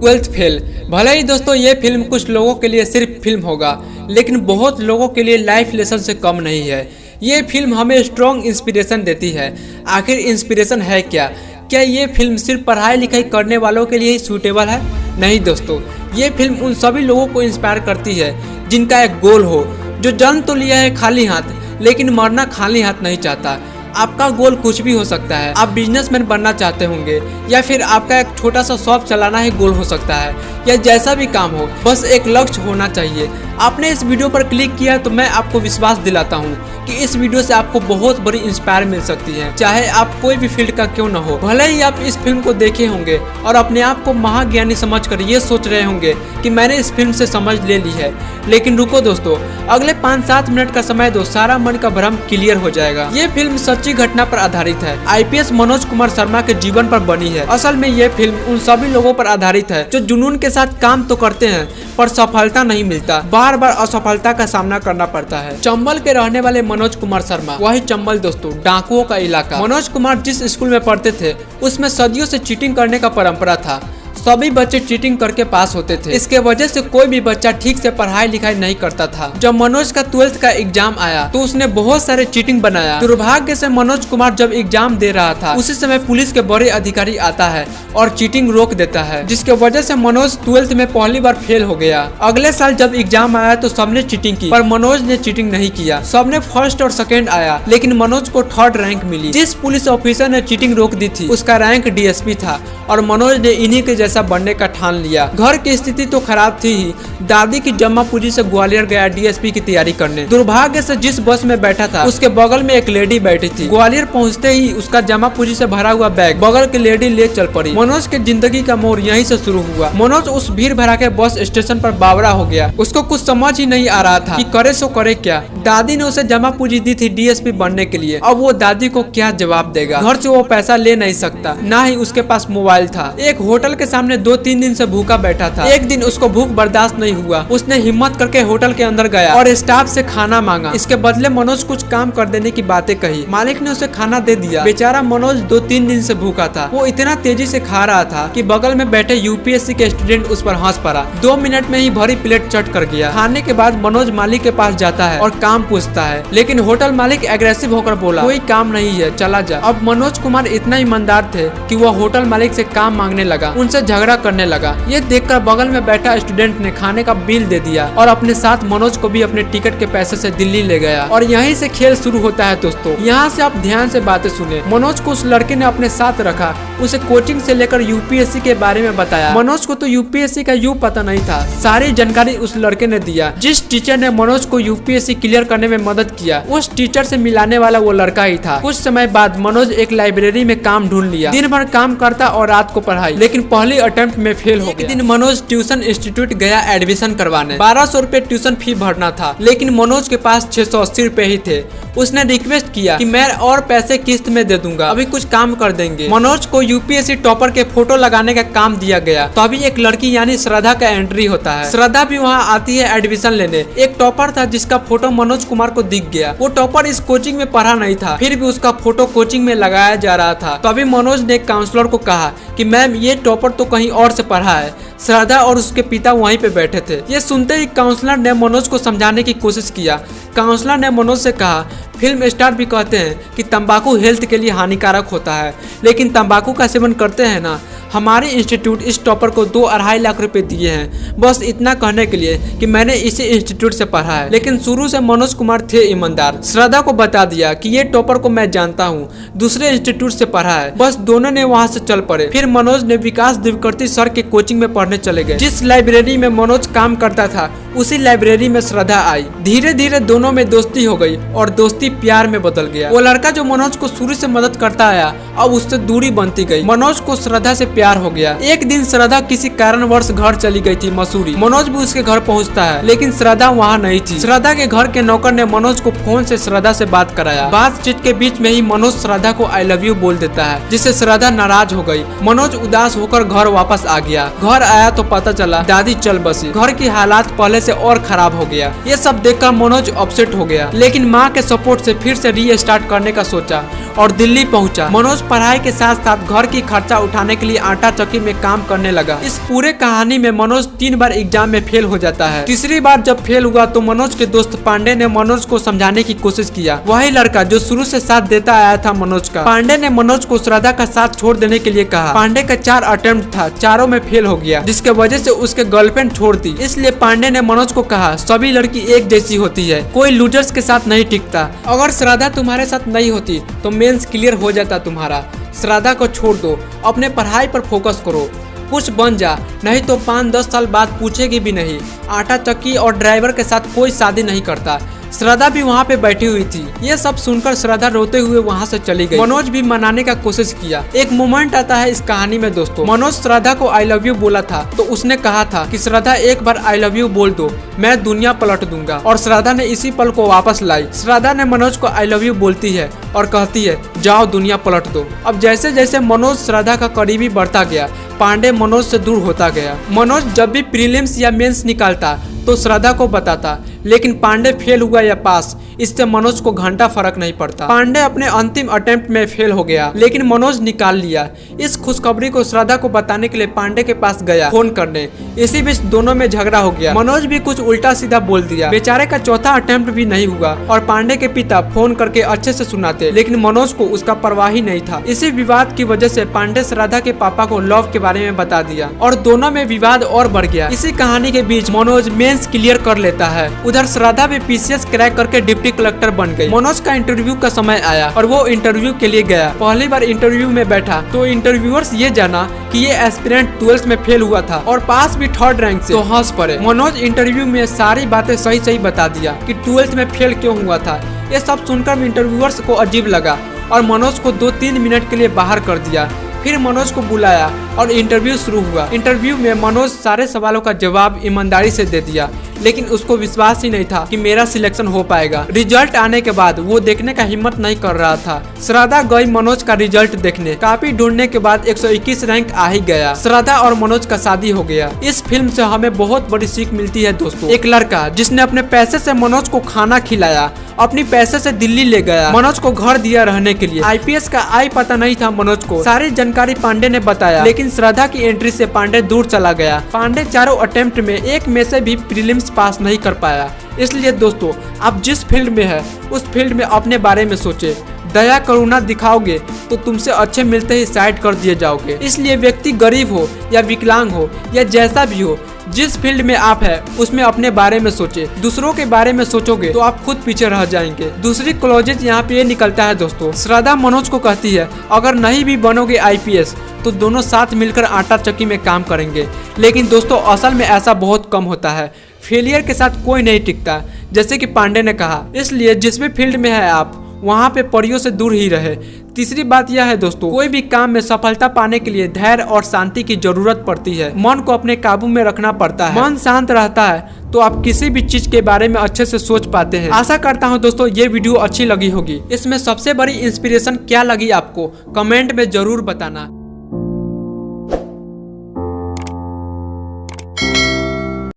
Twelfth fail. भले ही दोस्तों ये फिल्म कुछ लोगों के लिए सिर्फ फिल्म होगा, लेकिन बहुत लोगों के लिए लाइफ लेसन से कम नहीं है। ये फिल्म हमें स्ट्रॉन्ग इंस्पिरेशन देती है। आखिर इंस्पिरेशन है क्या? क्या ये फिल्म सिर्फ पढ़ाई लिखाई करने वालों के लिए ही सूटेबल है? नहीं दोस्तों, ये फिल्म उन सभी लोगों को इंस्पायर करती है जिनका एक गोल हो, जो जन्म तो लिया है खाली हाथ, लेकिन मरना खाली हाथ नहीं चाहता। आपका गोल कुछ भी हो सकता है। आप बिजनेसमैन बनना चाहते होंगे, या फिर आपका एक छोटा सा शॉप चलाना ही गोल हो सकता है, या जैसा भी काम हो, बस एक लक्ष्य होना चाहिए। आपने इस वीडियो पर क्लिक किया तो मैं आपको विश्वास दिलाता हूँ कि इस वीडियो से आपको बहुत बड़ी इंस्पायर मिल सकती है, चाहे आप कोई भी फील्ड का क्यों न हो। भले ही आप इस फिल्म को देखे होंगे और अपने आप को महाज्ञानी समझकर ये सोच रहे होंगे कि मैंने इस फिल्म से समझ ले ली है, लेकिन रुको दोस्तों, अगले 5-7 मिनट का समय दो, सारा मन का भ्रम क्लियर हो जाएगा। ये फिल्म सच्ची घटना पर आधारित है। आईपीएस मनोज कुमार शर्मा के जीवन पर बनी है। असल में ये फिल्म उन सभी लोगों पर आधारित है जो जुनून के साथ काम तो करते हैं पर सफलता नहीं मिलता, बार बार असफलता का सामना करना पड़ता है। चंबल के रहने वाले मनोज कुमार शर्मा, वही चंबल दोस्तों, डाकुओं का इलाका। मनोज कुमार जिस स्कूल में पढ़ते थे उसमें सदियों से चीटिंग करने का परंपरा था। सभी बच्चे चीटिंग करके पास होते थे। इसके वजह से कोई भी बच्चा ठीक से पढ़ाई लिखाई नहीं करता था। जब मनोज का 12th का एग्जाम आया तो उसने बहुत सारे चीटिंग बनाया। दुर्भाग्य से मनोज कुमार जब एग्जाम दे रहा था उसी समय पुलिस के बड़े अधिकारी आता है और चीटिंग रोक देता है, जिसके वजह से मनोज 12th में पहली बार फेल हो गया। अगले साल जब एग्जाम आया तो सबने चीटिंग की, पर मनोज ने चीटिंग नहीं किया। सबने फर्स्ट और सेकेंड आया, लेकिन मनोज को 3rd रैंक मिली। जिस पुलिस ऑफिसर ने चीटिंग रोक दी थी उसका रैंक डीएसपी था और मनोज ने इन्हीं के जैसा बनने का ठान लिया। घर की स्थिति तो खराब थी ही, दादी की जम्मा पूंजी से ग्वालियर गया डीएसपी की तैयारी करने। दुर्भाग्य से जिस बस में बैठा था उसके बगल में एक लेडी बैठी थी। ग्वालियर पहुंचते ही उसका जमा पूंजी से भरा हुआ बैग बगल की लेडी ले चल पड़ी। मनोज के जिंदगी का मोड़ यहीं से शुरू हुआ। मनोज उस भीड़ भरा के बस स्टेशन पर बावरा हो गया। उसको कुछ समझ ही नहीं आ रहा था कि करे सो करे क्या। दादी ने उसे जमा पूंजी दी थी डीएसपी बनने के लिए। अब वो दादी को क्या जवाब देगा? घर से वो पैसा ले नहीं सकता, ना ही उसके पास मोबाइल था। एक होटल के सामने 2-3 दिन से भूखा बैठा था। एक दिन उसको भूख बर्दाश्त नहीं हुआ, उसने हिम्मत करके होटल के अंदर गया और स्टाफ से खाना मांगा। इसके बदले मनोज कुछ काम कर देने की बातें कही। मालिक ने उसे खाना दे दिया। बेचारा मनोज 2-3 दिन से भूखा था। वो इतना तेजी से खा रहा था कि बगल में बैठे यूपीएससी के स्टूडेंट उस पर हंस पड़ा। 2 मिनट में ही भरी प्लेट चट कर गया। खाने के बाद मनोज मालिक के पास जाता है और काम पूछता है, लेकिन होटल मालिक एग्रेसिव होकर बोला, कोई काम नहीं है, चला जा। अब मनोज कुमार इतना ईमानदार थे कि वह होटल मालिक से काम मांगने लगा, उनसे झगड़ा करने लगा। ये देखकर बगल में बैठा स्टूडेंट ने खाने का बिल दे दिया और अपने साथ मनोज को भी अपने टिकट के पैसे से दिल्ली ले गया। और यहीं से खेल शुरू होता है दोस्तों। यहाँ से आप ध्यान से बातें सुने। मनोज को उस लड़के ने अपने साथ रखा, उसे कोचिंग से लेकर यूपीएससी के बारे में बताया। मनोज को तो यूपीएससी का यू पता नहीं था, सारी जानकारी उस लड़के ने दिया। जिस टीचर ने मनोज को यूपीएससी क्लियर करने में मदद किया, उस टीचर से मिलाने वाला वो लड़का ही था। कुछ समय बाद मनोज एक लाइब्रेरी में काम ढूंढ लिया। दिन भर काम करता और रात को पढ़ाई, लेकिन पहली अटेम्प्ट में फेल हो गया। मनोज ट्यूशन इंस्टीट्यूट गया एडमिशन करवाने। 1200 रुपए ट्यूशन फी भरना था, लेकिन मनोज के पास 680 रुपए ही थे। उसने रिक्वेस्ट किया कि मैं और पैसे किस्त में दे दूंगा, अभी कुछ काम कर देंगे। मनोज को यूपीएससी टॉपर के फोटो लगाने का काम दिया गया। तो अभी एक लड़की यानी श्रद्धा का एंट्री होता है। श्रद्धा भी वहाँ आती है एडमिशन लेने। एक टॉपर था जिसका फोटो मनोज कुमार को दिख गया। वो टॉपर इस कोचिंग में पढ़ा नहीं था, फिर भी उसका फोटो कोचिंग में लगाया जा रहा था। तो अभी मनोज ने काउंसलर को कहा कि मैम ये टॉपर तो कहीं और से पढ़ा है। श्रद्धा और उसके पिता वहीं पे बैठे थे। ये सुनते ही काउंसलर ने मनोज को समझाने की कोशिश किया। काउंसलर ने मनोज से कहा, फिल्म स्टार भी कहते हैं कि तंबाकू हेल्थ के लिए हानिकारक होता है, लेकिन तंबाकू का सेवन करते हैं ना। हमारे इंस्टीट्यूट इस टॉपर को 2-2.5 लाख रुपए दिए हैं, बस इतना कहने के लिए कि मैंने इसी इंस्टीट्यूट से पढ़ा है। लेकिन शुरू से मनोज कुमार थे ईमानदार। श्रद्धा को बता दिया कि ये टॉपर को मैं जानता हूँ, दूसरे इंस्टीट्यूट से पढ़ा है। बस दोनों ने वहाँ से चल पड़े। फिर मनोज ने विकास दिवकर्ती सर के कोचिंग में पढ़ने चले गए। जिस लाइब्रेरी में मनोज काम करता था उसी लाइब्रेरी में श्रद्धा आई। धीरे धीरे दोनों में दोस्ती हो गई और दोस्ती प्यार में बदल गया। वो लड़का जो मनोज को शुरू से मदद करता आया, अब उससे दूरी बनती गई। मनोज को श्रद्धा से प्यार हो गया। एक दिन श्रद्धा किसी कारणवश घर चली गई थी मसूरी। मनोज भी उसके घर पहुंचता है, लेकिन श्रद्धा वहां नहीं थी। श्रद्धा के घर के नौकर ने मनोज को फोन से श्रद्धा से बात कराया। बातचीत के बीच में ही मनोज श्रद्धा को आई लव यू बोल देता है, जिससे श्रद्धा नाराज हो गई। मनोज उदास होकर घर वापस आ गया। घर आया तो पता चला दादी चल बसी। घर की हालात पहले से और खराब हो गया। ये सब देखकर मनोज अपसेट हो गया, लेकिन माँ के सपोर्ट से फिर से रीस्टार्ट करने का सोचा और दिल्ली पहुंचा। मनोज पढ़ाई के साथ साथ घर की खर्चा उठाने के लिए आटा चक्की में काम करने लगा। इस पूरे कहानी में मनोज 3 बार एग्जाम में फेल हो जाता है। तीसरी बार जब फेल हुआ तो मनोज के दोस्त पांडे ने मनोज को समझाने की कोशिश किया, वही लड़का जो शुरू से साथ देता आया था मनोज का। पांडे ने मनोज को श्रद्धा का साथ छोड़ देने के लिए कहा। पांडे का 4 अटेम्प्ट था, चारों में फेल हो गया, जिसके वजह से उसके गर्लफ्रेंड छोड़ दी। इसलिए पांडे ने मनोज को कहा, सभी लड़की एक जैसी होती है, कोई लूजर्स के साथ नहीं टिकता। अगर श्रद्धा तुम्हारे साथ नहीं होती तो मेंस क्लियर हो जाता तुम्हारा। श्रद्धा को छोड़ दो, अपने पढ़ाई पर फोकस करो, कुछ बन जा, नहीं तो 5-10 साल बाद पूछेगी भी नहीं। आटा चक्की और ड्राइवर के साथ कोई शादी नहीं करता। श्रद्धा भी वहाँ पे बैठी हुई थी। ये सब सुनकर श्रद्धा रोते हुए वहाँ से चली गई। मनोज भी मनाने का कोशिश किया। एक मोमेंट आता है इस कहानी में दोस्तों, मनोज श्रद्धा को आई लव यू बोला था तो उसने कहा था कि श्रद्धा एक बार आई लव यू बोल दो, मैं दुनिया पलट दूंगा, और श्रद्धा ने इसी पल को वापस लाई। श्रद्धा ने मनोज को आई लव यू बोलती है और कहती है, जाओ दुनिया पलट दो। अब जैसे जैसे मनोज श्रद्धा का करीबी बढ़ता गया, पांडे मनोज से दूर होता गया। मनोज जब भी प्रीलिम्स या मेंस निकालता तो श्रद्धा को बताता, लेकिन पांडे फेल हुआ या पास, इससे मनोज को घंटा फर्क नहीं पड़ता। पांडे अपने अंतिम अटेम्प्ट में फेल हो गया, लेकिन मनोज निकाल लिया। इस खुशखबरी को श्रद्धा को बताने के लिए पांडे के पास गया फोन करने। इसी बीच दोनों में झगड़ा हो गया। मनोज भी कुछ उल्टा सीधा बोल दिया। बेचारे का चौथा अटेम्प्ट भी नहीं हुआ और पांडे के पिता फोन करके अच्छे से सुनाते, लेकिन मनोज को उसका परवाह ही नहीं था। इसी विवाद की वजह से पांडे श्रद्धा के पापा को लव के बारे में बता दिया और दोनों में विवाद और बढ़ गया। इसी कहानी के बीच मनोज मेंस क्लियर कर लेता है। उधर श्रद्धा भी पीसीएस क्रैक करके डिप्टी कलेक्टर बन गई। मनोज का इंटरव्यू का समय आया और वो इंटरव्यू के लिए गया। पहली बार इंटरव्यू में बैठा तो इंटरव्यूअर्स ये जाना कि ये एस्पिरेंट 12th में फेल हुआ था और पास भी 3rd रैंक से, तो हंस पड़े। मनोज इंटरव्यू में सारी बातें सही सही बता दिया कि 12th में फेल क्यों हुआ था। ये सब सुनकर इंटरव्यूअर्स को अजीब लगा और मनोज को 2-3 मिनट के लिए बाहर कर दिया। फिर मनोज को बुलाया और इंटरव्यू शुरू हुआ। इंटरव्यू में मनोज सारे सवालों का जवाब ईमानदारी से दे दिया, लेकिन उसको विश्वास ही नहीं था कि मेरा सिलेक्शन हो पाएगा। रिजल्ट आने के बाद वो देखने का हिम्मत नहीं कर रहा था। श्रद्धा गई मनोज का रिजल्ट देखने। काफी ढूंढने के बाद 121 रैंक आ ही गया। श्रद्धा और मनोज का शादी हो गया। इस फिल्म से हमें बहुत बड़ी सीख मिलती है दोस्तों। एक लड़का जिसने अपने पैसे से मनोज को खाना खिलाया, अपनी पैसे से दिल्ली ले गया, मनोज को घर दिया रहने के लिए। आईपीएस का आई पता नहीं था मनोज को, सारी जानकारी पांडे ने बताया, लेकिन श्रद्धा की एंट्री से पांडे दूर चला गया। पांडे चारों अटेम्प्ट में एक में से भी प्रीलिम्स पास नहीं कर पाया। इसलिए दोस्तों, आप जिस फील्ड में है उस फील्ड में अपने बारे में सोचे। दया करुणा दिखाओगे तो तुमसे अच्छे मिलते ही साइड कर दिए जाओगे। इसलिए व्यक्ति गरीब हो या विकलांग हो या जैसा भी हो, जिस फील्ड में आप है उसमें अपने बारे में सोचे। दूसरों के बारे में सोचोगे तो आप खुद पीछे रह जाएंगे। दूसरी क्लोजेज यहाँ पे ये निकलता है दोस्तों। श्रद्धा मनोज को कहती है, अगर नहीं भी बनोगे आईपीएस तो दोनों साथ मिलकर आटा चक्की में काम करेंगे। लेकिन दोस्तों, असल में ऐसा बहुत कम होता है। फेलियर के साथ कोई नहीं टिकता, जैसे कि पांडे ने कहा। इसलिए जिस भी फील्ड में है आप, वहाँ पे परियों से दूर ही रहे। तीसरी बात यह है दोस्तों, कोई भी काम में सफलता पाने के लिए धैर्य और शांति की जरूरत पड़ती है। मन को अपने काबू में रखना पड़ता है। मन शांत रहता है तो आप किसी भी चीज के बारे में अच्छे से सोच पाते हैं। आशा करता हूँ दोस्तों ये वीडियो अच्छी लगी होगी। इसमें सबसे बड़ी इंस्पिरेशन क्या लगी आपको, कमेंट में जरूर बताना।